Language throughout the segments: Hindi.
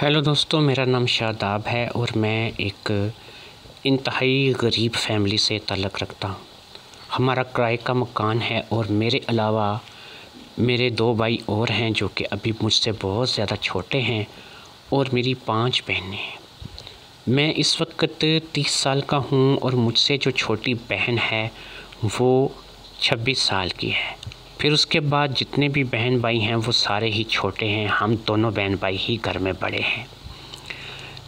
हेलो दोस्तों, मेरा नाम शादाब है और मैं एक इंतहाई गरीब फैमिली से ताल्लुक़ रखता हूँ। हमारा किराए का मकान है और मेरे अलावा मेरे 2 भाई और हैं जो कि अभी मुझसे बहुत ज़्यादा छोटे हैं और मेरी 5 बहनें हैं। मैं इस वक्त 30 साल का हूँ और मुझसे जो छोटी बहन है वो 26 साल की है। फिर उसके बाद जितने भी बहन भाई हैं वो सारे ही छोटे हैं। हम दोनों बहन भाई ही घर में बड़े हैं।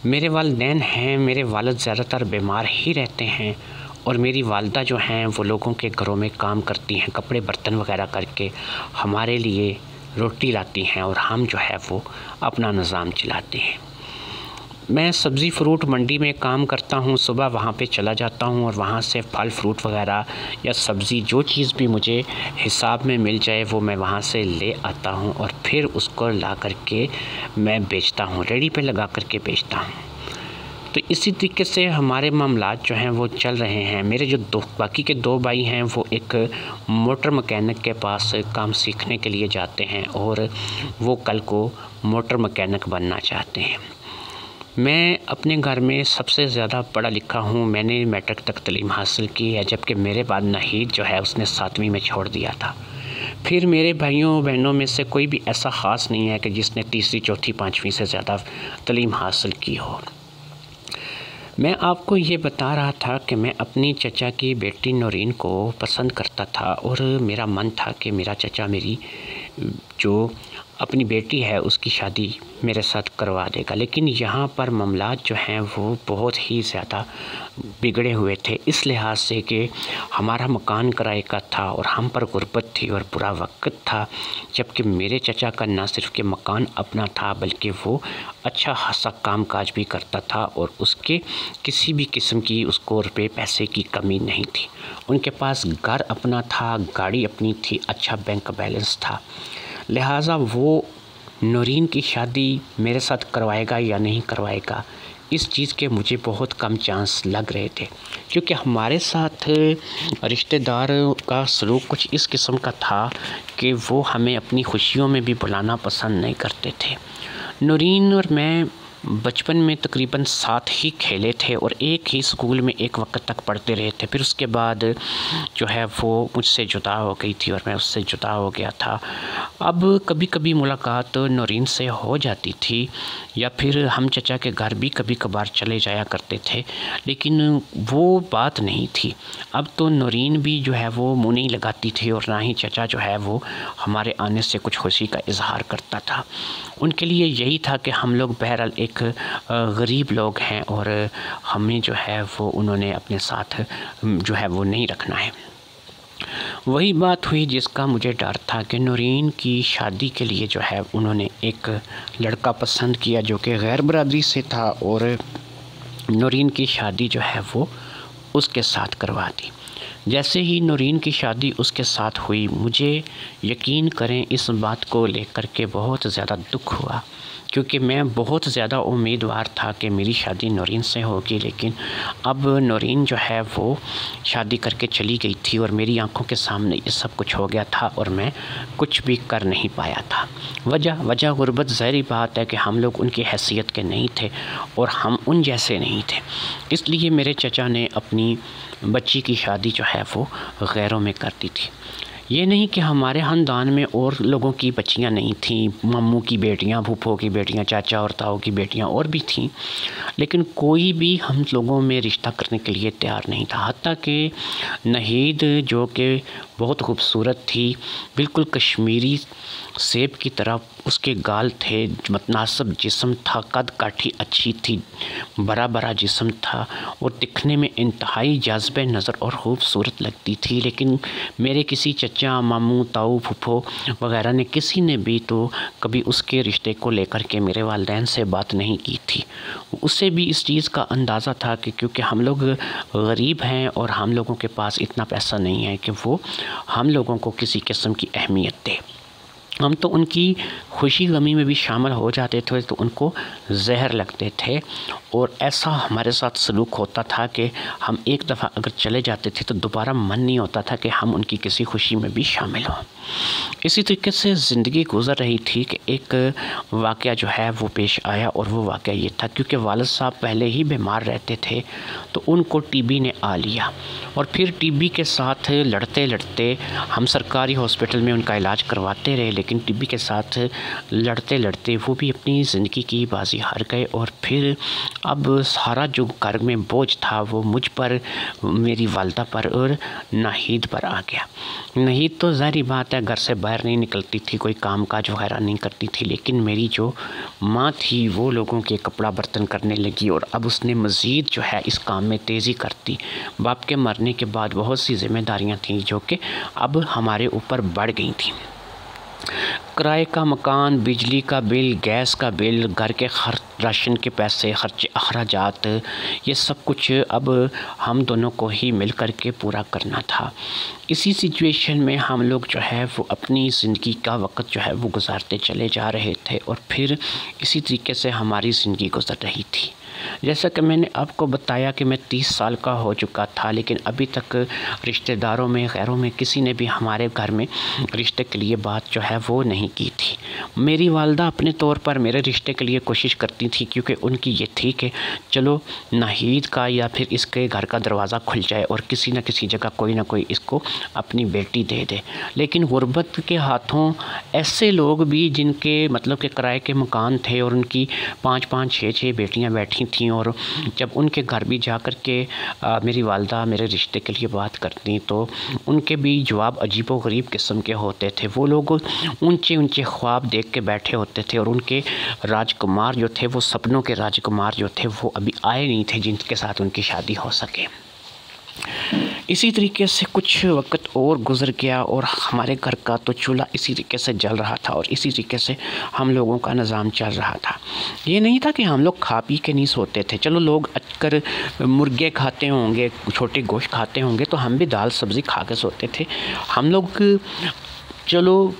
मेरे वालिदैन हैं, मेरे वालिद ज़्यादातर बीमार ही रहते हैं और मेरी वालिदा जो हैं वो लोगों के घरों में काम करती हैं, कपड़े बर्तन वगैरह करके हमारे लिए रोटी लाती हैं और हम जो है वो अपना निज़ाम चलाते हैं। मैं सब्ज़ी फ़्रूट मंडी में काम करता हूँ। सुबह वहाँ पे चला जाता हूँ और वहाँ से फल फ्रूट वगैरह या सब्ज़ी जो चीज़ भी मुझे हिसाब में मिल जाए वो मैं वहाँ से ले आता हूँ और फिर उसको ला कर के मैं बेचता हूँ, रेडी पे लगा कर के बेचता हूँ। तो इसी तरीके से हमारे मामलात जो हैं वो चल रहे हैं। मेरे जो बाकी के 2 भाई हैं वो एक मोटर मैकेनिक के पास काम सीखने के लिए जाते हैं और वो कल को मोटर मैकेनिक बनना चाहते हैं। मैं अपने घर में सबसे ज़्यादा पढ़ा लिखा हूँ। मैंने मैट्रिक तक तालीम हासिल की है, जबकि मेरे बाद नहीद जो है उसने 7वीं में छोड़ दिया था। फिर मेरे भाइयों बहनों में से कोई भी ऐसा ख़ास नहीं है कि जिसने तीसरी चौथी 5वीं से ज़्यादा तालीम हासिल की हो। मैं आपको ये बता रहा था कि मैं अपनी चचा की बेटी नौरीन को पसंद करता था और मेरा मन था कि मेरा चचा मेरी जो अपनी बेटी है उसकी शादी मेरे साथ करवा देगा। लेकिन यहाँ पर मामलात जो हैं वो बहुत ही ज़्यादा बिगड़े हुए थे, इस लिहाज से कि हमारा मकान किराए का था और हम पर गुर्बत थी और बुरा वक्त था। जबकि मेरे चचा का न सिर्फ कि मकान अपना था बल्कि वो अच्छा खासा काम काज भी करता था और उसके किसी भी किस्म की उसको रुपये पैसे की कमी नहीं थी। उनके पास घर अपना था, गाड़ी अपनी थी, अच्छा बैंक बैलेंस था। लिहाजा वो नौरीन की शादी मेरे साथ करवाएगा या नहीं करवाएगा, इस चीज़ के मुझे बहुत कम चांस लग रहे थे, क्योंकि हमारे साथ रिश्तेदार का सलूक कुछ इस किस्म का था कि वो हमें अपनी खुशियों में भी बुलाना पसंद नहीं करते थे। नौरीन और मैं बचपन में तकरीबन साथ ही खेले थे और एक ही स्कूल में एक वक्त तक पढ़ते रहे थे। फिर उसके बाद जो है वो मुझसे जुदा हो गई थी और मैं उससे जुदा हो गया था। अब कभी कभी मुलाकात नौरीन से हो जाती थी या फिर हम चचा के घर भी कभी कभार चले जाया करते थे, लेकिन वो बात नहीं थी। अब तो नौरीन भी जो है वो मुँह नहीं लगाती थी और ना ही चचा जो है वो हमारे आने से कुछ खुशी का इजहार करता था। उनके लिए यही था कि हम लोग बहरहाल एक गरीब लोग हैं और हमें जो है वो उन्होंने अपने साथ जो है वो नहीं रखना है। वही बात हुई जिसका मुझे डर था कि नौरीन की शादी के लिए जो है उन्होंने एक लड़का पसंद किया जो कि गैर बरादरी से था और नौरीन की शादी जो है वो उसके साथ करवा दी। जैसे ही नौरीन की शादी उसके साथ हुई, मुझे यकीन करें इस बात को लेकर के बहुत ज़्यादा दुख हुआ, क्योंकि मैं बहुत ज़्यादा उम्मीदवार था कि मेरी शादी नौरीन से होगी। लेकिन अब नौरीन जो है वो शादी करके चली गई थी और मेरी आंखों के सामने ये सब कुछ हो गया था और मैं कुछ भी कर नहीं पाया था। वजह गुर्बत, ज़ाहिर बात है कि हम लोग उनकी हैसियत के नहीं थे और हम उन जैसे नहीं थे। इसलिए मेरे चचा ने अपनी बच्ची की शादी जो है वो गैरों में कर दी थी। ये नहीं कि हमारे ख़ानदान में और लोगों की बच्चियां नहीं थीं, मम्मू की बेटियां, फूफो की बेटियां, चाचा और ताऊ की बेटियां और भी थीं, लेकिन कोई भी हम लोगों में रिश्ता करने के लिए तैयार नहीं था। हत्ता कि नहीद जो कि बहुत खूबसूरत थी, बिल्कुल कश्मीरी सेब की तरह उसके गाल थे, मुतनासिब जिस्म था, कद काठी अच्छी थी, बड़ा बड़ा जिस्म था और दिखने में इंतहाई जाज़िब नज़र और ख़ूबसूरत लगती थी। लेकिन मेरे किसी चचा, मामू, ताऊ, फूफो वगैरह ने किसी ने भी तो कभी उसके रिश्ते को लेकर के मेरे वालिदैन से बात नहीं की थी। उसे भी इस चीज़ का अंदाज़ा था कि क्योंकि हम लोग गरीब हैं और हम लोगों के पास इतना पैसा नहीं है कि वो हम लोगों को किसी किस्म की अहमियत दे। हम तो उनकी खुशी गमी में भी शामिल हो जाते थे तो उनको जहर लगते थे। और ऐसा हमारे साथ सलूक होता था कि हम एक दफ़ा अगर चले जाते थे तो दोबारा मन नहीं होता था कि हम उनकी किसी खुशी में भी शामिल हों। इसी तरीके से ज़िंदगी गुज़र रही थी कि एक वाक़या जो है वो पेश आया, और वो वाक़या ये था क्योंकि वालिद साहब पहले ही बीमार रहते थे तो उनको टीबी ने आ लिया, और फिर टीबी के साथ लड़ते लड़ते हम सरकारी हॉस्पिटल में उनका इलाज करवाते रहे, लेकिन टीबी के साथ लड़ते लड़ते वो भी अपनी ज़िंदगी की बाजी हार गए। और फिर अब सारा जो घर में बोझ था वो मुझ पर, मेरी वालदा पर और नाहिद पर आ गया। नाहिद तो ज़ाहिर बात है घर से बाहर नहीं निकलती थी, कोई काम काज वगैरह नहीं करती थी, लेकिन मेरी जो माँ थी वो लोगों के कपड़ा बर्तन करने लगी, और अब उसने मज़ीद जो है इस काम में तेज़ी करती। बाप के मरने के बाद बहुत सी ज़िम्मेदारियाँ थीं जो कि अब हमारे ऊपर बढ़ गई थीं। किराए का मकान, बिजली का बिल, गैस का बिल, घर के राशन के पैसे, खर्चे, अखराजात, ये सब कुछ अब हम दोनों को ही मिल कर के पूरा करना था। इसी सिचुएशन में हम लोग जो है वो अपनी ज़िंदगी का वक़्त जो है वो गुजारते चले जा रहे थे, और फिर इसी तरीके से हमारी ज़िंदगी गुजर रही थी। जैसा कि मैंने आपको बताया कि मैं 30 साल का हो चुका था, लेकिन अभी तक रिश्तेदारों में, गैरों में किसी ने भी हमारे घर में रिश्ते के लिए बात जो है वो नहीं की थी। मेरी वालदा अपने तौर पर मेरे रिश्ते के लिए कोशिश करती थी, क्योंकि उनकी ये थी कि चलो नाहिद का या फिर इसके घर का दरवाज़ा खुल जाए और किसी न किसी जगह कोई ना कोई इसको अपनी बेटी दे दे। लेकिन गुर्बत के हाथों ऐसे लोग भी जिनके मतलब के किराए के मकान थे और उनकी 5-5, 6-6 बेटियाँ बैठी थीं, और जब उनके घर भी जा कर के मेरी वालदा मेरे रिश्ते के लिए बात करती तो उनके भी जवाब अजीबो गरीब किस्म के होते थे। वो लोग ऊंचे ऊंचे ख्वाब देख के बैठे होते थे, और उनके राजकुमार जो थे, वो सपनों के राजकुमार जो थे, वो अभी आए नहीं थे जिनके साथ उनकी शादी हो सके। इसी तरीके से कुछ वक्त और गुज़र गया, और हमारे घर का तो चूल्हा इसी तरीके से जल रहा था, और इसी तरीके से हम लोगों का निज़ाम चल रहा था। ये नहीं था कि हम लोग खा पी के नहीं सोते थे। चलो लोग अक्सर मुर्गे खाते होंगे, छोटे गोश्त खाते होंगे, तो हम भी दाल सब्ज़ी खा के सोते थे। हम लोग चलो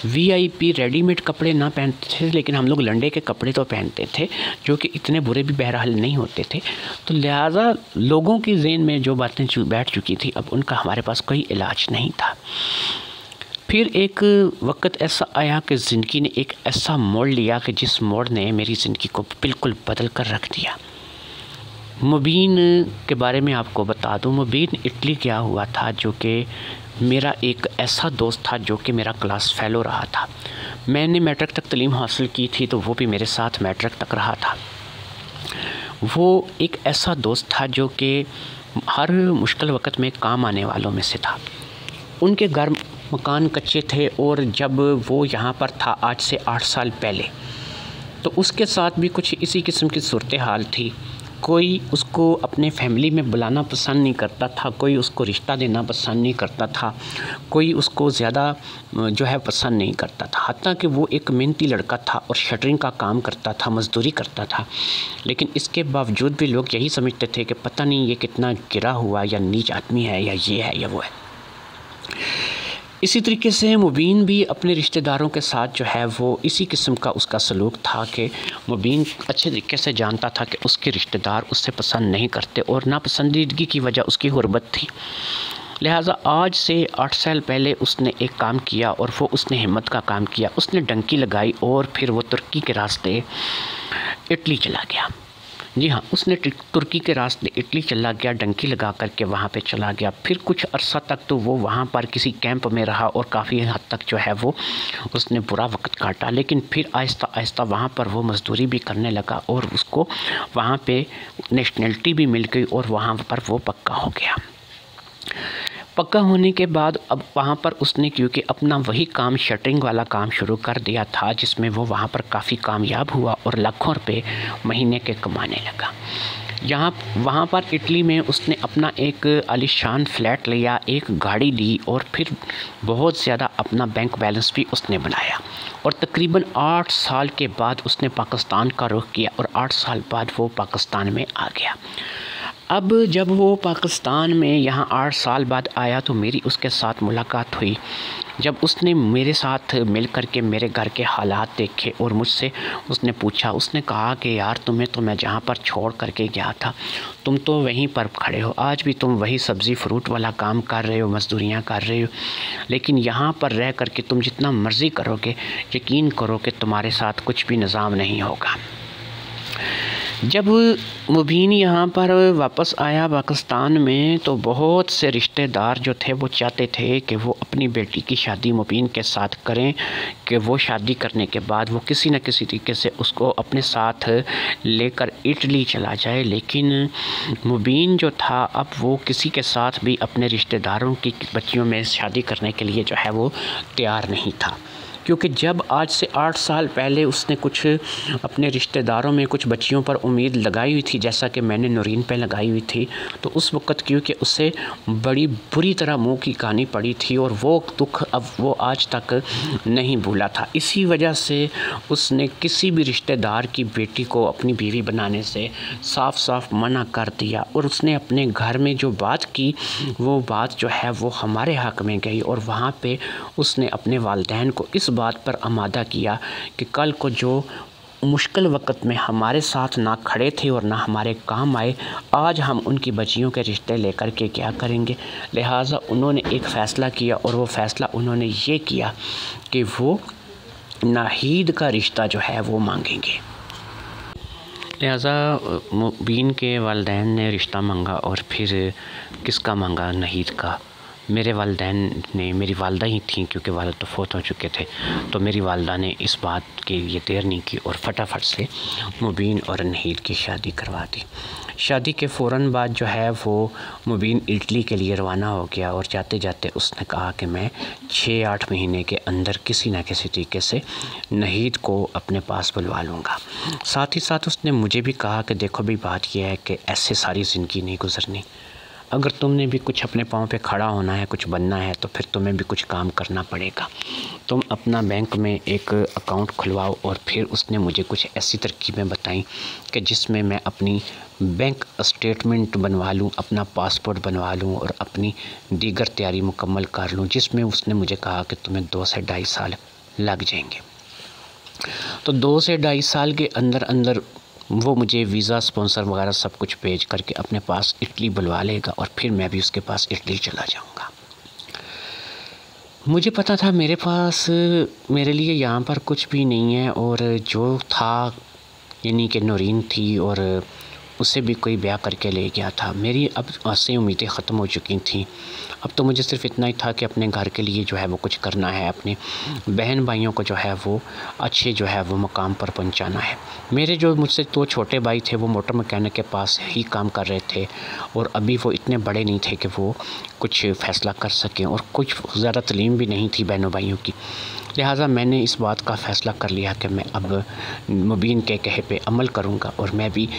VIP रेडीमेड कपड़े ना पहनते थे, लेकिन हम लोग लंडे के कपड़े तो पहनते थे, जो कि इतने बुरे भी बहरहाल नहीं होते थे। तो लिहाजा लोगों की ज़हन में जो बातें बैठ चुकी थी, अब उनका हमारे पास कोई इलाज नहीं था। फिर एक वक्त ऐसा आया कि ज़िंदगी ने एक ऐसा मोड़ लिया कि जिस मोड़ ने मेरी ज़िंदगी को बिल्कुल बदल कर रख दिया। मुबीन के बारे में आपको बता दूँ, मुबीन इटली गया हुआ था, जो कि मेरा एक ऐसा दोस्त था जो कि मेरा क्लास फेलो रहा था। मैंने मैट्रिक तक तालीम हासिल की थी, तो वो भी मेरे साथ मैट्रिक तक रहा था। वो एक ऐसा दोस्त था जो कि हर मुश्किल वक़्त में काम आने वालों में से था। उनके घर मकान कच्चे थे, और जब वो यहाँ पर था आज से 8 साल पहले, तो उसके साथ भी कुछ इसी किस्म की सूरत हाल थी। कोई उसको अपने फैमिली में बुलाना पसंद नहीं करता था, कोई उसको रिश्ता देना पसंद नहीं करता था, कोई उसको ज़्यादा जो है पसंद नहीं करता था। हत्ता कि वो एक मेहनती लड़का था और शटरिंग का काम करता था, मज़दूरी करता था, लेकिन इसके बावजूद भी लोग यही समझते थे कि पता नहीं ये कितना गिरा हुआ या नीच आदमी है, या ये है या वो है। इसी तरीके से मुबीन भी अपने रिश्तेदारों के साथ जो है वो इसी किस्म का उसका सलूक था कि मुबीन अच्छे तरीके से जानता था कि उसके रिश्तेदार उससे पसंद नहीं करते, और नापसंदीदगी की वजह उसकी गुर्बत थी। लिहाजा आज से 8 साल पहले उसने एक काम किया, और वो उसने हिम्मत का काम किया। उसने डंकी लगाई और फिर वो तुर्की के रास्ते इटली चला गया। जी हाँ, उसने तुर्की के रास्ते इटली चला गया, डंकी लगा करके वहाँ पे चला गया। फिर कुछ अरसा तक तो वो वहाँ पर किसी कैंप में रहा, और काफ़ी हद तक जो है वो उसने बुरा वक्त काटा। लेकिन फिर आहिस्ता आहिस्ता वहाँ पर वो मज़दूरी भी करने लगा, और उसको वहाँ पे नेशनलिटी भी मिल गई, और वहाँ पर वो पक्का हो गया। पक्का होने के बाद अब वहाँ पर उसने क्योंकि अपना वही काम शटरिंग वाला काम शुरू कर दिया था, जिसमें वो वहाँ पर काफ़ी कामयाब हुआ और लाखों रुपए महीने के कमाने लगा। वहाँ पर इटली में उसने अपना एक आलीशान फ्लैट लिया, एक गाड़ी ली, और फिर बहुत ज़्यादा अपना बैंक बैलेंस भी उसने बनाया। और तकरीबन 8 साल के बाद उसने पाकिस्तान का रुख किया, और 8 साल बाद वो पाकिस्तान में आ गया। अब जब वो पाकिस्तान में यहाँ 8 साल बाद आया तो मेरी उसके साथ मुलाकात हुई। जब उसने मेरे साथ मिल कर के मेरे घर के हालात देखे और मुझसे उसने पूछा, उसने कहा कि यार तुम्हें तो मैं जहाँ पर छोड़ कर के गया था तुम तो वहीं पर खड़े हो, आज भी तुम वही सब्ज़ी फ्रूट वाला काम कर रहे हो, मज़दूरियाँ कर रहे हो, लेकिन यहाँ पर रह कर के तुम जितना मर्ज़ी करोगे यकीन करो कि तुम्हारे साथ कुछ भी निज़ाम नहीं होगा। जब मुबीन यहाँ पर वापस आया पाकिस्तान में तो बहुत से रिश्तेदार जो थे वो चाहते थे कि वो अपनी बेटी की शादी मुबीन के साथ करें, कि वो शादी करने के बाद वो किसी न किसी तरीके से उसको अपने साथ लेकर इटली चला जाए। लेकिन मुबीन जो था अब वो किसी के साथ भी अपने रिश्तेदारों की बच्चियों में शादी करने के लिए जो है वो तैयार नहीं था, क्योंकि जब आज से 8 साल पहले उसने कुछ अपने रिश्तेदारों में कुछ बच्चियों पर उम्मीद लगाई हुई थी, जैसा कि मैंने नूरीन पे लगाई हुई थी, तो उस वक़्त क्योंकि उससे बड़ी बुरी तरह मुंह की कहानी पड़ी थी और वो दुख अब वो आज तक नहीं भूला था। इसी वजह से उसने किसी भी रिश्तेदार की बेटी को अपनी बीवी बनाने से साफ साफ मना कर दिया और उसने अपने घर में जो बात की वो बात जो है वो हमारे हक़ में गई और वहाँ पे उसने अपने वालिदैन को इस बात पर आमादा किया कि कल को जो मुश्किल वक़्त में हमारे साथ ना खड़े थे और ना हमारे काम आए, आज हम उनकी बच्चियों के रिश्ते लेकर के क्या करेंगे। लिहाजा उन्होंने एक फ़ैसला किया और वो फ़ैसला उन्होंने ये किया कि वो नाहीद का रिश्ता जो है वो मांगेंगे। लिहाजा मुबीन के वालिदैन ने रिश्ता मांगा और फिर किसका मांगा? नाहीद का। मेरे वालिदैन ने, मेरी वालदा ही थी क्योंकि वालिद तो फ़ौत हो चुके थे, तो मेरी वालदा ने इस बात के लिए देर नहीं की और फटाफट से मुबीन और नाहीद की शादी करवा दी। शादी के फ़ौरन बाद जो है वो मुबीन इटली के लिए रवाना हो गया और जाते जाते उसने कहा कि मैं 6-8 महीने के अंदर किसी न किसी तरीके से नाहीद को अपने पास बुलवा लूँगा। साथ ही साथ उसने मुझे भी कहा कि देखो भी बात यह है कि ऐसे सारी ज़िंदगी नहीं गुजरनी, अगर तुमने भी कुछ अपने पाँव पे खड़ा होना है, कुछ बनना है, तो फिर तुम्हें भी कुछ काम करना पड़ेगा। तुम अपना बैंक में एक अकाउंट खुलवाओ। और फिर उसने मुझे कुछ ऐसी तरकीबें बताई कि जिसमें मैं अपनी बैंक स्टेटमेंट बनवा लूँ, अपना पासपोर्ट बनवा लूँ और अपनी दीगर तैयारी मुकम्मल कर लूँ, जिसमें उसने मुझे कहा कि तुम्हें 2 से ढाई साल लग जाएंगे। तो 2 से ढाई साल के अंदर अंदर वो मुझे वीज़ा स्पॉन्सर वगैरह सब कुछ भेज करके अपने पास इटली बुलवा लेगा और फिर मैं भी उसके पास इटली चला जाऊंगा। मुझे पता था मेरे पास मेरे लिए यहाँ पर कुछ भी नहीं है और जो था यानी कि नूरीन थी और उससे भी कोई ब्याह करके ले गया था। मेरी अब आसें उम्मीदें ख़त्म हो चुकी थीं। अब तो मुझे सिर्फ़ इतना ही था कि अपने घर के लिए जो है वो कुछ करना है, अपने बहन भाइयों को जो है वो अच्छे जो है वो मकाम पर पहुंचाना है। मेरे जो मुझसे 2 छोटे भाई थे वो मोटर मैकेनिक के पास ही काम कर रहे थे और अभी वो इतने बड़े नहीं थे कि वो कुछ फ़ैसला कर सकें और कुछ ज़्यादा तलीम भी नहीं थी बहनों भाइयों की। लिहाजा मैंने इस बात का फ़ैसला कर लिया कि मैं अब मुबीन के कहे पे अमल करूँगा और मैं भी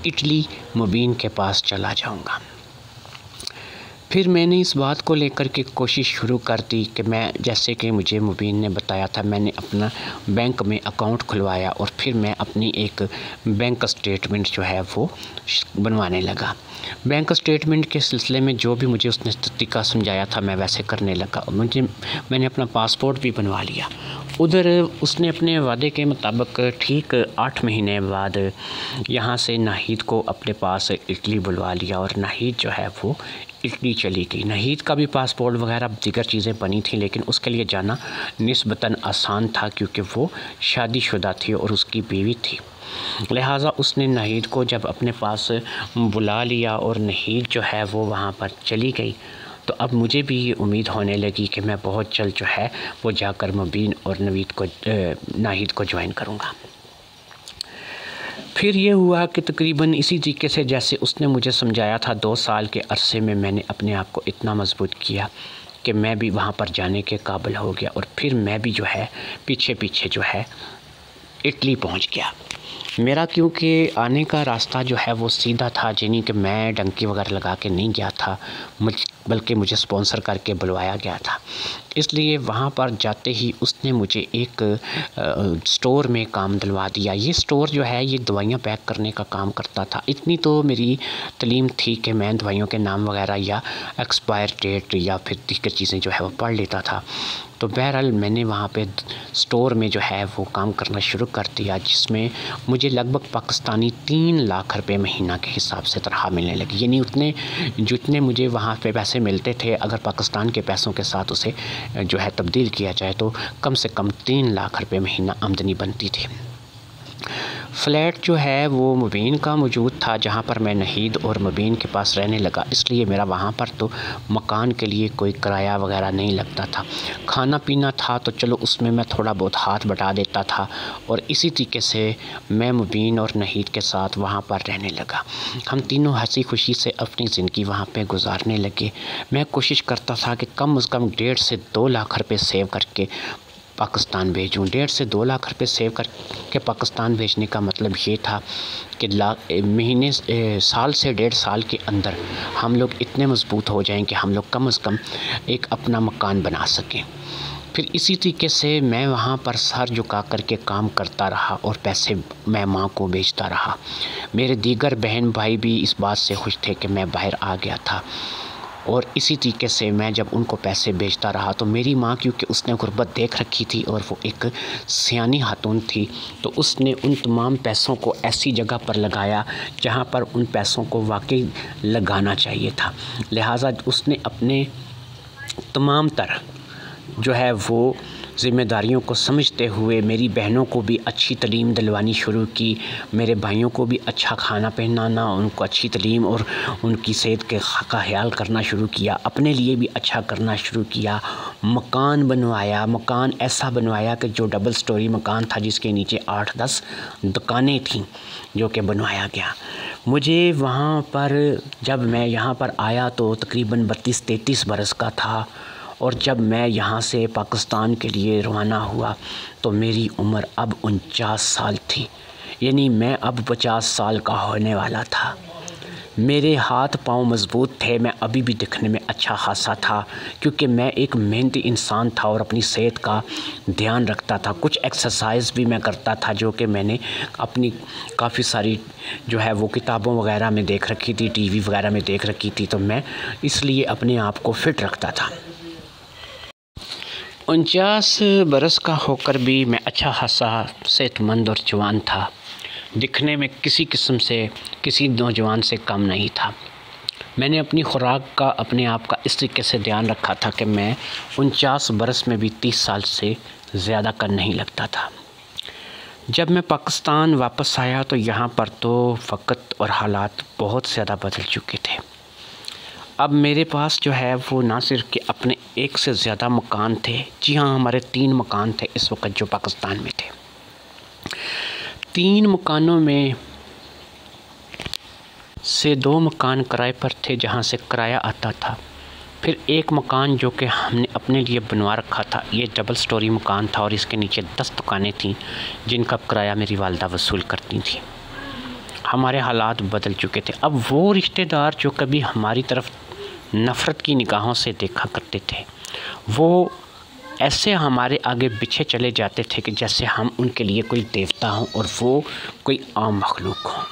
इटली मुबीन के पास चला जाऊँगा। फिर मैंने इस बात को लेकर के कोशिश शुरू कर दी कि मैं, जैसे कि मुझे मुबीन ने बताया था, मैंने अपना बैंक में अकाउंट खुलवाया और फिर मैं अपनी एक बैंक स्टेटमेंट जो है वो बनवाने लगा। बैंक स्टेटमेंट के सिलसिले में जो भी मुझे उसने तरीका समझाया था मैं वैसे करने लगा। मैंने अपना पासपोर्ट भी बनवा लिया। उधर उसने अपने वादे के मुताबिक ठीक 8 महीने बाद यहाँ से नाहीद को अपने पास इटली बुलवा लिया और नाहीद जो है वो इटली चली गई। नाहीद का भी पासपोर्ट वगैरह दीगर चीज़ें बनी थी, लेकिन उसके लिए जाना निस्बतन आसान था क्योंकि वो शादीशुदा थी और उसकी बीवी थी। लिहाजा उसने नाहीद को जब अपने पास बुला लिया और नाहीद जो है वो वहाँ पर चली गई, तो अब मुझे भी ये उम्मीद होने लगी कि मैं बहुत जल्द जो है वो जाकर मुबीन और नाहीद को ज्वाइन करूँगा। फिर ये हुआ कि तकरीबन इसी तरीके से जैसे उसने मुझे समझाया था, 2 साल के अरसे में मैंने अपने आप को इतना मजबूत किया कि मैं भी वहाँ पर जाने के काबिल हो गया और फिर मैं भी जो है पीछे पीछे जो है इटली पहुँच गया। मेरा क्योंकि आने का रास्ता जो है वो सीधा था, यानी कि मैं डंकी वगैरह लगा के नहीं गया था, बल्कि मुझे स्पॉन्सर करके बुलवाया गया था। इसलिए वहाँ पर जाते ही उसने मुझे एक स्टोर में काम दिलवा दिया। ये स्टोर जो है ये दवाइयाँ पैक करने का काम करता था। इतनी तो मेरी तालीम थी कि मैं दवाइयों के नाम वगैरह या एक्सपायर डेट या फिर दीगर चीज़ें जो है वो पढ़ लेता था। तो बहरहाल मैंने वहाँ पे स्टोर में जो है वो काम करना शुरू कर दिया, जिसमें मुझे लगभग पाकिस्तानी 3 लाख रुपए महीना के हिसाब से तनख्वाह मिलने लगी। यानी उतने जितने मुझे वहाँ पे पैसे मिलते थे, अगर पाकिस्तान के पैसों के साथ उसे जो है तब्दील किया जाए तो कम से कम 3 लाख रुपए महीना आमदनी बनती थी। फ्लैट जो है वो मुबीन का मौजूद था, जहाँ पर मैं नहीद और मुबीन के पास रहने लगा, इसलिए मेरा वहाँ पर तो मकान के लिए कोई किराया वगैरह नहीं लगता था। खाना पीना था तो चलो उसमें मैं थोड़ा बहुत हाथ बटा देता था, और इसी तरीके से मैं मुबीन और नहीद के साथ वहाँ पर रहने लगा। हम तीनों हंसी खुशी से अपनी ज़िंदगी वहाँ पे गुजारने लगे। मैं कोशिश करता था कि कम से कम 1.5 से 2 लाख रुपए सेव करके पाकिस्तान भेजूँ। 1.5 से 2 लाख रुपए सेव करके पाकिस्तान भेजने का मतलब ये था कि साल से 1.5 साल के अंदर हम लोग इतने मजबूत हो जाएं कि हम लोग कम से कम एक अपना मकान बना सकें। फिर इसी तरीके से मैं वहाँ पर सर झुका करके काम करता रहा और पैसे मैं माँ को भेजता रहा। मेरे दीगर बहन भाई भी इस बात से खुश थे कि मैं बाहर आ गया था, और इसी तरीके से मैं जब उनको पैसे भेजता रहा तो मेरी माँ, क्योंकि उसने गुर्बत देख रखी थी और वो एक सियानी खातून थी, तो उसने उन तमाम पैसों को ऐसी जगह पर लगाया जहाँ पर उन पैसों को वाकई लगाना चाहिए था। लिहाजा उसने अपने तमाम तरह जो है वो ज़िम्मेदारियों को समझते हुए मेरी बहनों को भी अच्छी तालीम दिलवानी शुरू की, मेरे भाइयों को भी अच्छा खाना पहनाना, उनको अच्छी तालीम और उनकी सेहत का ख्याल करना शुरू किया, अपने लिए भी अच्छा करना शुरू किया। मकान बनवाया, मकान ऐसा बनवाया कि जो डबल स्टोरी मकान था, जिसके नीचे 8-10 दुकानें थीं, जो कि बनवाया गया। मुझे वहाँ पर जब मैं यहाँ पर आया तो तकरीबन 32-33 बरस का था, और जब मैं यहाँ से पाकिस्तान के लिए रवाना हुआ तो मेरी उम्र अब 49 साल थी। यानी मैं अब 50 साल का होने वाला था। मेरे हाथ पाँव मज़बूत थे, मैं अभी भी दिखने में अच्छा खासा था, क्योंकि मैं एक मेहनती इंसान था और अपनी सेहत का ध्यान रखता था। कुछ एक्सरसाइज भी मैं करता था, जो कि मैंने अपनी काफ़ी सारी जो है वो किताबों वगैरह में देख रखी थी, टीवी वगैरह में देख रखी थी, तो मैं इसलिए अपने आप को फ़िट रखता था। 49 बरस का होकर भी मैं अच्छा खासा सेहतमंद और जवान था। दिखने में किसी किस्म से किसी नौजवान से कम नहीं था। मैंने अपनी खुराक का अपने आप का इस तरीके से ध्यान रखा था कि मैं 49 बरस में भी 30 साल से ज़्यादा का नहीं लगता था। जब मैं पाकिस्तान वापस आया तो यहाँ पर तो वक़्त और हालात बहुत ज़्यादा बदल चुके थे। अब मेरे पास जो है वो ना सिर्फ कि अपने एक से ज़्यादा मकान थे, जी हाँ, हमारे 3 मकान थे इस वक्त जो पाकिस्तान में थे। 3 मकानों में से 2 मकान किराए पर थे, जहाँ से किराया आता था। फिर एक मकान जो कि हमने अपने लिए बनवा रखा था, ये डबल स्टोरी मकान था और इसके नीचे 10 दुकानें थीं जिनका किराया मेरी वालिदा वसूल करती थी। हमारे हालात बदल चुके थे। अब वो रिश्तेदार जो कभी हमारी तरफ नफ़रत की निगाहों से देखा करते थे, वो ऐसे हमारे आगे पीछे चले जाते थे कि जैसे हम उनके लिए कोई देवता हों और वो कोई आम मखलूक हों।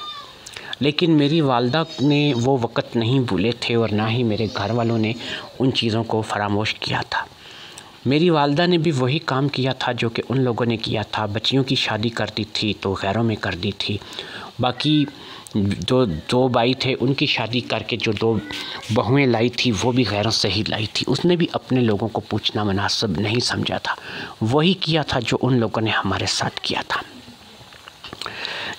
लेकिन मेरी वालिदा ने वो वक़्त नहीं भूले थे और ना ही मेरे घर वालों ने उन चीज़ों को फरामोश किया था। मेरी वालिदा ने भी वही काम किया था जो कि उन लोगों ने किया था। बच्चियों की शादी कर दी थी तो गैरों में कर दी थी। बाकी जो 2 भाई थे उनकी शादी करके जो 2 बहुएं लाई थी वो भी गैरों से ही लाई थी। उसने भी अपने लोगों को पूछना मुनासिब नहीं समझा था। वही किया था जो उन लोगों ने हमारे साथ किया था।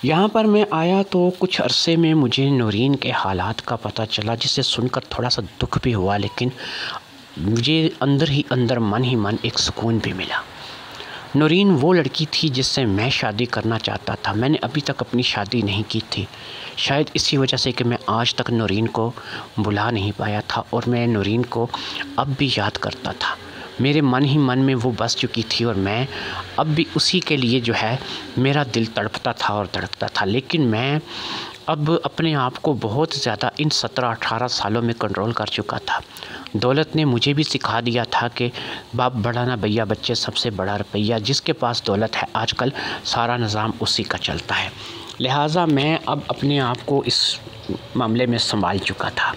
यहाँ पर मैं आया तो कुछ अरसे में मुझे नूरीन के हालात का पता चला, जिसे सुनकर थोड़ा सा दुख भी हुआ, लेकिन मुझे अंदर ही अंदर मन ही मन एक सुकून भी मिला। नूरीन वो लड़की थी जिससे मैं शादी करना चाहता था। मैंने अभी तक अपनी शादी नहीं की थी, शायद इसी वजह से कि मैं आज तक नूरीन को बुला नहीं पाया था और मैं नूरीन को अब भी याद करता था। मेरे मन ही मन में वो बस चुकी थी और मैं अब भी उसी के लिए जो है मेरा दिल तड़पता था और धड़कता था। लेकिन मैं अब अपने आप को बहुत ज़्यादा इन 17-18 सालों में कंट्रोल कर चुका था। दौलत ने मुझे भी सिखा दिया था कि बाप बड़ा ना भैया, बच्चे सबसे बड़ा रुपया। जिसके पास दौलत है आजकल सारा निज़ाम उसी का चलता है। लिहाजा मैं अब अपने आप को इस मामले में संभाल चुका था।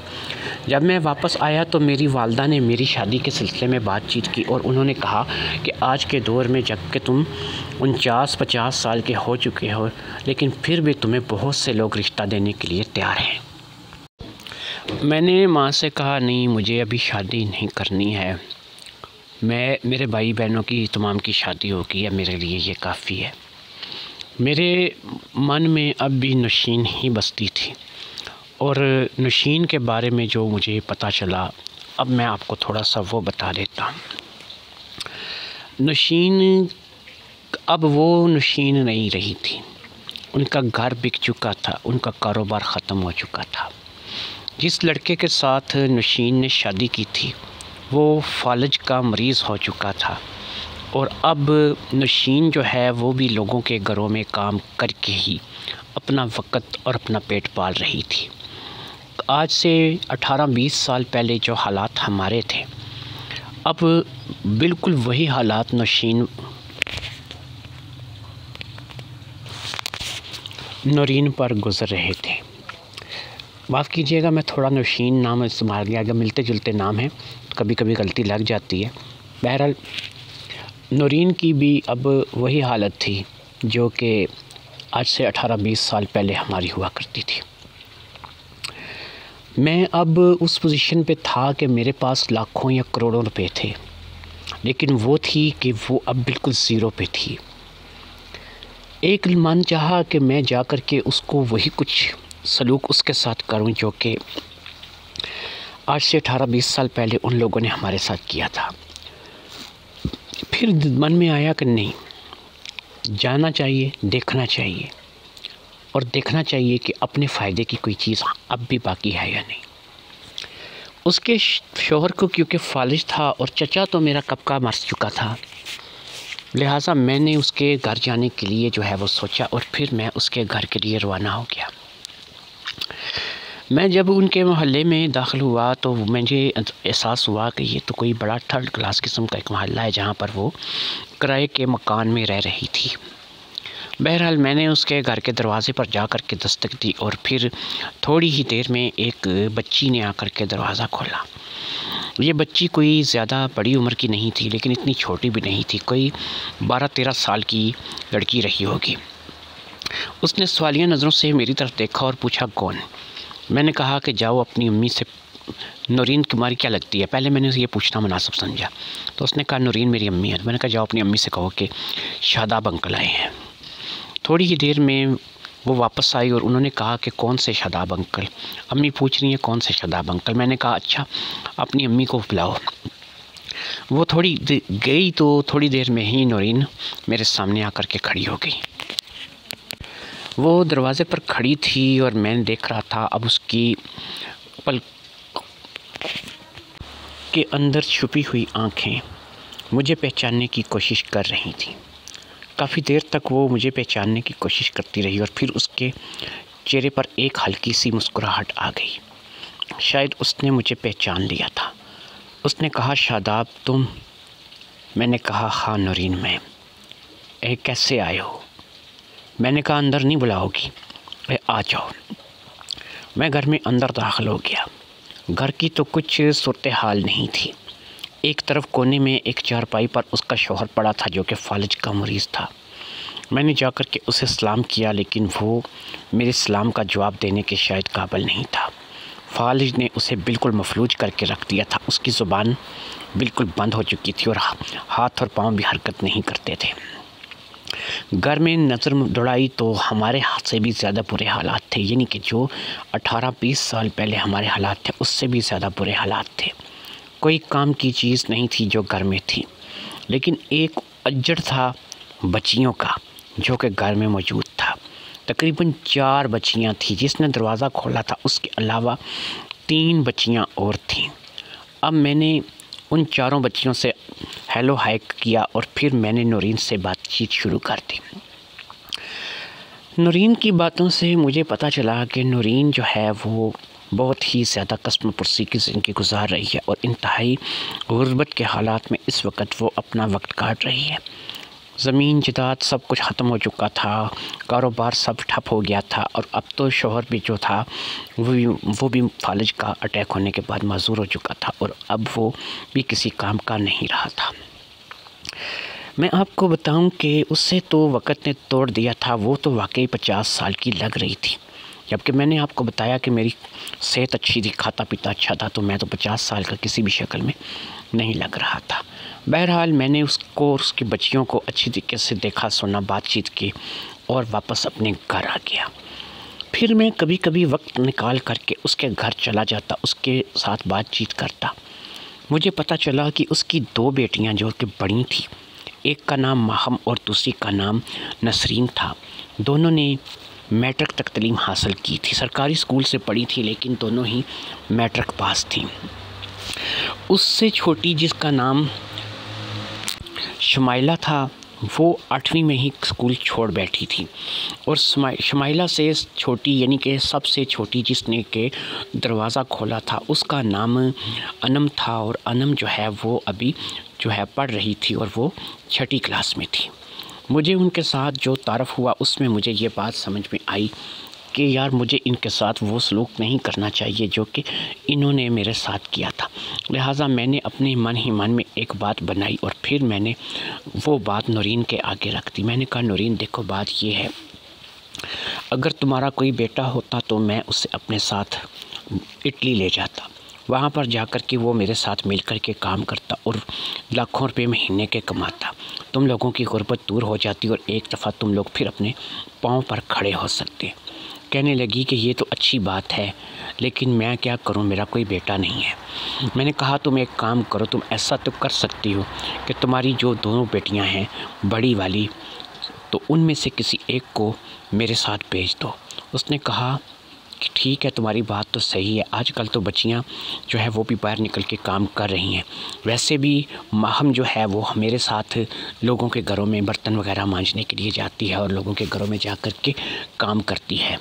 जब मैं वापस आया तो मेरी वालदा ने मेरी शादी के सिलसिले में बातचीत की और उन्होंने कहा कि आज के दौर में जबकि तुम 49-50 साल के हो चुके हो, लेकिन फिर भी तुम्हें बहुत से लोग रिश्ता देने के लिए तैयार हैं। मैंने माँ से कहा, नहीं, मुझे अभी शादी नहीं करनी है। मेरे भाई बहनों की तमाम की शादी हो गई है, मेरे लिए ये काफ़ी है। मेरे मन में अब भी नौशीन ही बसती थी और नौशीन के बारे में जो मुझे पता चला, अब मैं आपको थोड़ा सा वो बता देता हूँ। नौशीन अब वो नौशीन नहीं रही थी। उनका घर बिक चुका था, उनका कारोबार ख़त्म हो चुका था। जिस लड़के के साथ नौशीन ने शादी की थी वो फालज का मरीज़ हो चुका था और अब नौशीन जो है वो भी लोगों के घरों में काम करके ही अपना वक़्त और अपना पेट पाल रही थी। आज से 18-20 साल पहले जो हालात हमारे थे, अब बिल्कुल वही हालात नौरीन पर गुज़र रहे थे। माफ़ कीजिएगा, मैं थोड़ा नौशीन नाम इस्तेमाल किया, अगर मिलते जुलते नाम हैं तो कभी कभी गलती लग जाती है। बहरहाल नौरीन की भी अब वही हालत थी जो कि आज से 18-20 साल पहले हमारी हुआ करती थी। मैं अब उस पोजीशन पे था कि मेरे पास लाखों या करोड़ों रुपए थे, लेकिन वो थी कि वो अब बिल्कुल ज़ीरो पे थी। एक मन चाहा कि मैं जा कर के उसको वही कुछ सलूक उसके साथ करूं जो कि आज से 18-20 साल पहले उन लोगों ने हमारे साथ किया था। फिर मन में आया कि नहीं, जाना चाहिए, देखना चाहिए और देखना चाहिए कि अपने फ़ायदे की कोई चीज़ अब भी बाकी है या नहीं। उसके शौहर को क्योंकि फालिज था और चचा तो मेरा कब का मर चुका था, लिहाजा मैंने उसके घर जाने के लिए जो है वो सोचा और फिर मैं उसके घर के लिए रवाना हो गया। मैं जब उनके मोहल्ले में दाखिल हुआ तो मुझे एहसास हुआ कि ये तो कोई बड़ा थर्ड क्लास किस्म का एक मोहल्ला है जहाँ पर वो किराए के मकान में रह रही थी। बहरहाल मैंने उसके घर के दरवाज़े पर जा कर के दस्तक दी और फिर थोड़ी ही देर में एक बच्ची ने आकर के दरवाज़ा खोला। ये बच्ची कोई ज़्यादा बड़ी उम्र की नहीं थी, लेकिन इतनी छोटी भी नहीं थी, कोई 12-13 साल की लड़की रही होगी। उसने सवालिया नज़रों से मेरी तरफ देखा और पूछा, कौन? मैंने कहा कि जाओ अपनी अम्मी से, नौरीन तुम्हारी क्या लगती है? पहले मैंने ये पूछना मुनासिब समझा, तो उसने कहा नौरीन मेरी अम्मी है। मैंने कहा जाओ अपनी अम्मी से कहो कि शादाब अंकल आए हैं। थोड़ी ही देर में वो वापस आई और उन्होंने कहा कि कौन से शादाब अंकल? अम्मी पूछ रही है कौन से शादाब अंकल। मैंने कहा अच्छा, अपनी अम्मी को बुलाओ। वो थोड़ी गई तो थोड़ी देर में ही नौरीन मेरे सामने आकर के खड़ी हो गई। वो दरवाज़े पर खड़ी थी और मैं देख रहा था। अब उसकी पल के अंदर छुपी हुई आँखें मुझे पहचानने की कोशिश कर रही थी। काफ़ी देर तक वो मुझे पहचानने की कोशिश करती रही और फिर उसके चेहरे पर एक हल्की सी मुस्कुराहट आ गई। शायद उसने मुझे पहचान लिया था। उसने कहा, शादाब तुम? मैंने कहा, हाँ नौरीन मैं। कैसे आए हो? मैंने कहा, अंदर नहीं बुलाओगी? आ जाओ। मैं घर में अंदर दाखिल हो गया। घर की तो कुछ सूरत हाल नहीं थी। एक तरफ कोने में एक चारपाई पर उसका शौहर पड़ा था जो कि फालिज का मरीज़ था। मैंने जाकर के उसे सलाम किया, लेकिन वो मेरे सलाम का जवाब देने के शायद काबिल नहीं था। फालिज ने उसे बिल्कुल मफलूज करके रख दिया था। उसकी ज़ुबान बिल्कुल बंद हो चुकी थी और हाथ और पाँव भी हरकत नहीं करते थे। घर में नज़र दौड़ाई तो हमारे हाथ से भी ज़्यादा बुरे हालात थे, यानी कि जो 18-20 साल पहले हमारे हालात थे उससे भी ज़्यादा बुरे हालात थे। कोई काम की चीज़ नहीं थी जो घर में थी, लेकिन एक अज्जड़ था बच्चियों का जो कि घर में मौजूद था। तकरीबन 4 बच्चियां थी। जिसने दरवाज़ा खोला था उसके अलावा 3 बच्चियां और थीं। अब मैंने उन 4 बच्चियों से हेलो हाय किया और फिर मैंने नौरीन से बातचीत शुरू कर दी। नौरीन की बातों से मुझे पता चला कि नौरीन जो है वो बहुत ही ज़्यादा कस्म पुरसी की ज़िंदगी गुजार रही है और इंतहाई गुर्बत के हालात में इस वक्त वो अपना वक्त काट रही है। ज़मीन जायदाद सब कुछ ख़त्म हो चुका था, कारोबार सब ठप हो गया था और अब तो शौहर भी जो था वो भी फालिज का अटैक होने के बाद माजूर हो चुका था और अब वो भी किसी काम का नहीं रहा था। मैं आपको बताऊं कि उससे तो वक़्त ने तोड़ दिया था, वो तो वाकई 50 साल की लग रही थी। जबकि मैंने आपको बताया कि मेरी सेहत अच्छी थी, खाता पीता अच्छा था, तो मैं तो 50 साल का किसी भी शक्ल में नहीं लग रहा था। बहरहाल मैंने उसको और उसकी बच्चियों को अच्छी तरीके से देखा, सुना, बातचीत की और वापस अपने घर आ गया। फिर मैं कभी कभी वक्त निकाल करके उसके घर चला जाता, उसके साथ बातचीत करता। मुझे पता चला कि उसकी 2 बेटियां जो कि बड़ी थी, एक का नाम माहम और दूसरी का नाम नसरीन था। दोनों ने मैट्रिक तक तालीम हासिल की थी, सरकारी स्कूल से पढ़ी थी, लेकिन दोनों ही मैट्रिक पास थी। उससे छोटी जिसका नाम शमाइला था, वो 8वीं में ही स्कूल छोड़ बैठी थी और शमाइला से छोटी यानी कि सबसे छोटी जिसने के दरवाज़ा खोला था, उसका नाम अनम था और अनम जो है वो अभी जो है पढ़ रही थी और वो 6ठी क्लास में थी। मुझे उनके साथ जो तारफ़ हुआ उसमें मुझे ये बात समझ में आई कि यार मुझे इनके साथ वो सलूक नहीं करना चाहिए जो कि इन्होंने मेरे साथ किया था। लिहाजा मैंने अपने मन ही मन में एक बात बनाई और फिर मैंने वो बात नूरीन के आगे रख दी। मैंने कहा, नूरीन देखो, बात ये है, अगर तुम्हारा कोई बेटा होता तो मैं उसे अपने साथ इटली ले जाता, वहाँ पर जाकर के वो मेरे साथ मिल कर के काम करता और लाखों रुपए महीने के कमाता। तुम लोगों की गुर्बत दूर हो जाती और एक दफ़ा तुम लोग फिर अपने पाँव पर खड़े हो सकते। कहने लगी कि ये तो अच्छी बात है, लेकिन मैं क्या करूं, मेरा कोई बेटा नहीं है। मैंने कहा, तुम एक काम करो, तुम ऐसा तो कर सकती हो कि तुम्हारी जो 2 बेटियां हैं, बड़ी वाली, तो उनमें से किसी एक को मेरे साथ भेज दो। उसने कहा कि ठीक है, तुम्हारी बात तो सही है, आजकल तो बच्चियां जो है वो भी बाहर निकल के काम कर रही हैं। वैसे भी माहम जो है वो मेरे साथ लोगों के घरों में बर्तन वगैरह मांजने के लिए जाती है और लोगों के घरों में जा कर के काम करती है,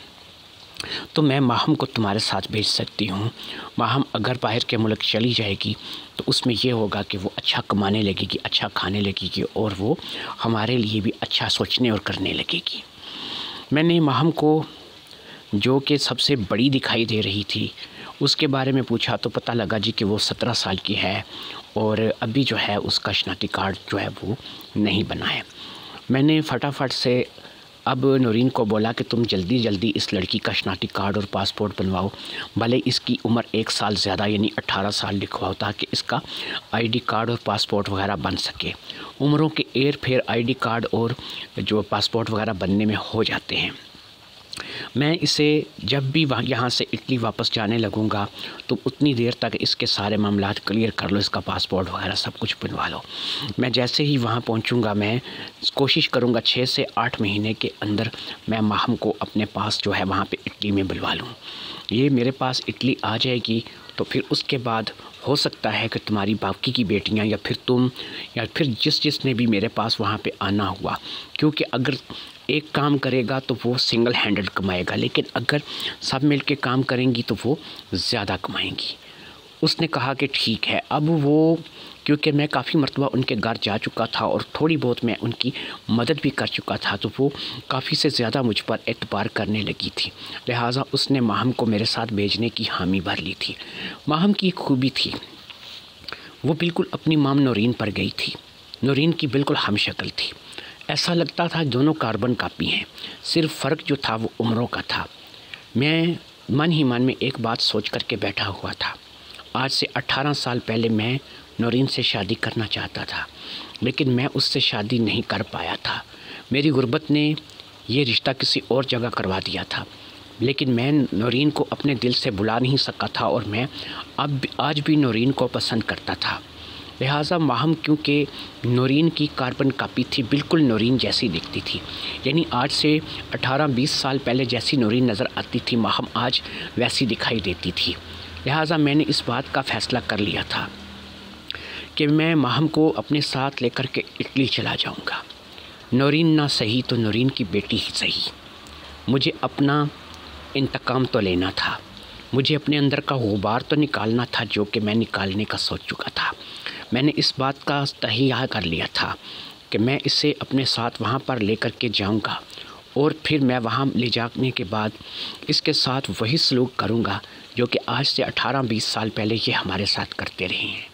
तो मैं माहम को तुम्हारे साथ भेज सकती हूँ। माहम अगर बाहर के मुल्क चली जाएगी तो उसमें ये होगा कि वो अच्छा कमाने लगेगी, अच्छा खाने लगेगी और वो हमारे लिए भी अच्छा सोचने और करने लगेगी। मैंने माहम को, जो कि सबसे बड़ी दिखाई दे रही थी, उसके बारे में पूछा तो पता लगा जी कि वो 17 साल की है और अभी जो है उसका शनाख्ती कार्ड जो है वो नहीं बना है। मैंने फटाफट से अब नूरीन को बोला कि तुम जल्दी इस लड़की का शनाख्ती कार्ड और पासपोर्ट बनवाओ, भले इसकी उम्र 1 साल ज़्यादा यानी 18 साल लिखवाओ, ताकि इसका आईडी कार्ड और पासपोर्ट वगैरह बन सके। उम्रों के एर फेर आईडी कार्ड और जो पासपोर्ट वगैरह बनने में हो जाते हैं। मैं इसे जब भी यहाँ से इटली वापस जाने लगूँगा तो उतनी देर तक इसके सारे मामलात क्लियर कर लो, इसका पासपोर्ट वगैरह सब कुछ बनवा लो। मैं जैसे ही वहाँ पहुँचूँगा मैं कोशिश करूँगा 6 से 8 महीने के अंदर मैं माहम को अपने पास जो है वहाँ पे इटली में बुलवा लूँ। ये मेरे पास इटली आ जाएगी तो फिर उसके बाद हो सकता है कि तुम्हारी बाकी की बेटियां या फिर तुम या फिर जिसने भी मेरे पास वहाँ पे आना हुआ, क्योंकि अगर एक काम करेगा तो वो सिंगल हैंडेड कमाएगा, लेकिन अगर सब मिल के काम करेंगी तो वो ज़्यादा कमाएंगी। उसने कहा कि ठीक है। अब वो, क्योंकि मैं काफ़ी मरतबा उनके घर जा चुका था और थोड़ी बहुत मैं उनकी मदद भी कर चुका था, तो वो काफ़ी से ज़्यादा मुझ पर एतबार करने लगी थी। लिहाजा उसने माहम को मेरे साथ भेजने की हामी भर ली थी। माहम की खूबी थी, वो बिल्कुल अपनी माम नूरीन पर गई थी। नूरीन की बिल्कुल हम शक्ल थी, ऐसा लगता था दोनों कार्बन कापी हैं, सिर्फ फ़र्क जो था वो उम्रों का था। मैं मन ही मन में एक बात सोच कर के बैठा हुआ था। आज से 18 साल पहले मैं नूरीन से शादी करना चाहता था, लेकिन मैं उससे शादी नहीं कर पाया था। मेरी गुर्बत ने ये रिश्ता किसी और जगह करवा दिया था, लेकिन मैं नूरीन को अपने दिल से बुला नहीं सका था और मैं आज भी नूरीन को पसंद करता था। लिहाजा माहम, क्योंकि नूरीन की कार्बन कापी थी, बिल्कुल नूरीन जैसी दिखती थी, यानी आज से 18-20 साल पहले जैसी नूरीन नज़र आती थी, माहम आज वैसी दिखाई देती थी। लिहाजा मैंने इस बात का फ़ैसला कर लिया था कि मैं माहम को अपने साथ लेकर के इटली चला जाऊंगा। नूरीन ना सही तो नूरीन की बेटी ही सही, मुझे अपना इंतकाम तो लेना था। मुझे अपने अंदर का गुबार तो निकालना था जो कि मैं निकालने का सोच चुका था। मैंने इस बात का तहैया कर लिया था कि मैं इसे अपने साथ वहाँ पर लेकर के जाऊँगा और फिर मैं वहाँ ले जाने के बाद इसके साथ वही सलूक करूँगा जो कि आज से 18-20 साल पहले ये हमारे साथ करते रहे हैं।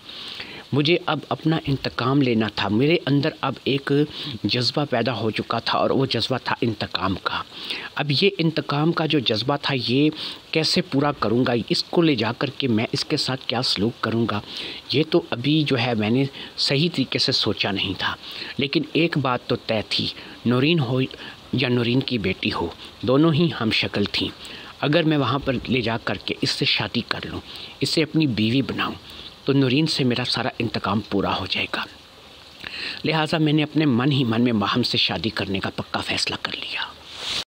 मुझे अब अपना इंतकाम लेना था। मेरे अंदर अब एक जज़्बा पैदा हो चुका था और वो जज़्बा था इंतकाम का। अब ये इंतकाम का जो जज़्बा था ये कैसे पूरा करूँगा, इसको ले जा कर के मैं इसके साथ क्या सलूक करूँगा, ये तो अभी जो है मैंने सही तरीके से सोचा नहीं था। लेकिन एक बात तो तय थी, नूरीन हो या नूरीन की बेटी हो, दोनों ही हम शक्ल थीं। अगर मैं वहाँ पर ले जा कर के इससे शादी कर लूँ, इसे अपनी बीवी बनाऊँ, तो नूरीन से मेरा सारा इंतकाम पूरा हो जाएगा। लिहाजा मैंने अपने मन ही मन में माहम से शादी करने का पक्का फ़ैसला कर लिया।